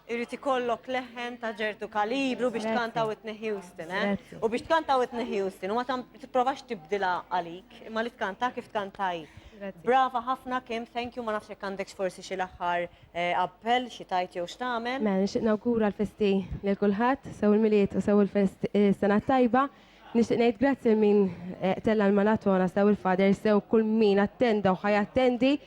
Irrid ikollok leħen ta' ġertu kalibru biex Grazie. tkanta Whitney Houston, Grazie. U biex tkanta Whitney Houston, u ma tipprovax tibdila għalik, imma li tkanta kif tkantaj. Grazie. Brava ħafna Kim, thank you, ma nafx jekk għandek forsi xi l-aħħar appell, xi tajt jew x'tagħmel. Ma nixtieq nawgura l-festi lil kulħadd, sew il-miliet u sew il-fest sena tajba. Nixtieq ngħid grazzi min tella l-maratona, sew il-fader, sew kull min attenda u ħajattendi.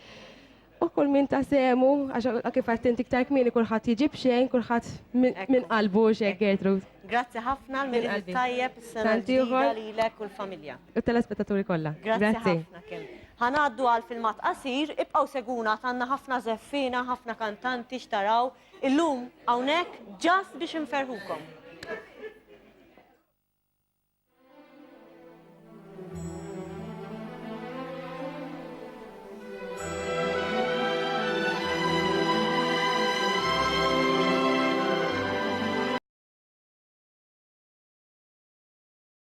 U kull min ta' semu, għax kif attenti iktar kmini kulħadd jiġib xejn, kulħadd minn qalbu xejn Gertrude. Grazzi ħafna l-miliet tajjeb is-sena l-ġdida lilek u l-familja. U telespettaturi kollha. Grazzi ħafna Kim. Ħanaddu għal filmat qasir, ibqgħu seguna għandna ħafna żeffina, ħafna kantanti xtaraw. Illum hawnhekk ġast biex inferħukom.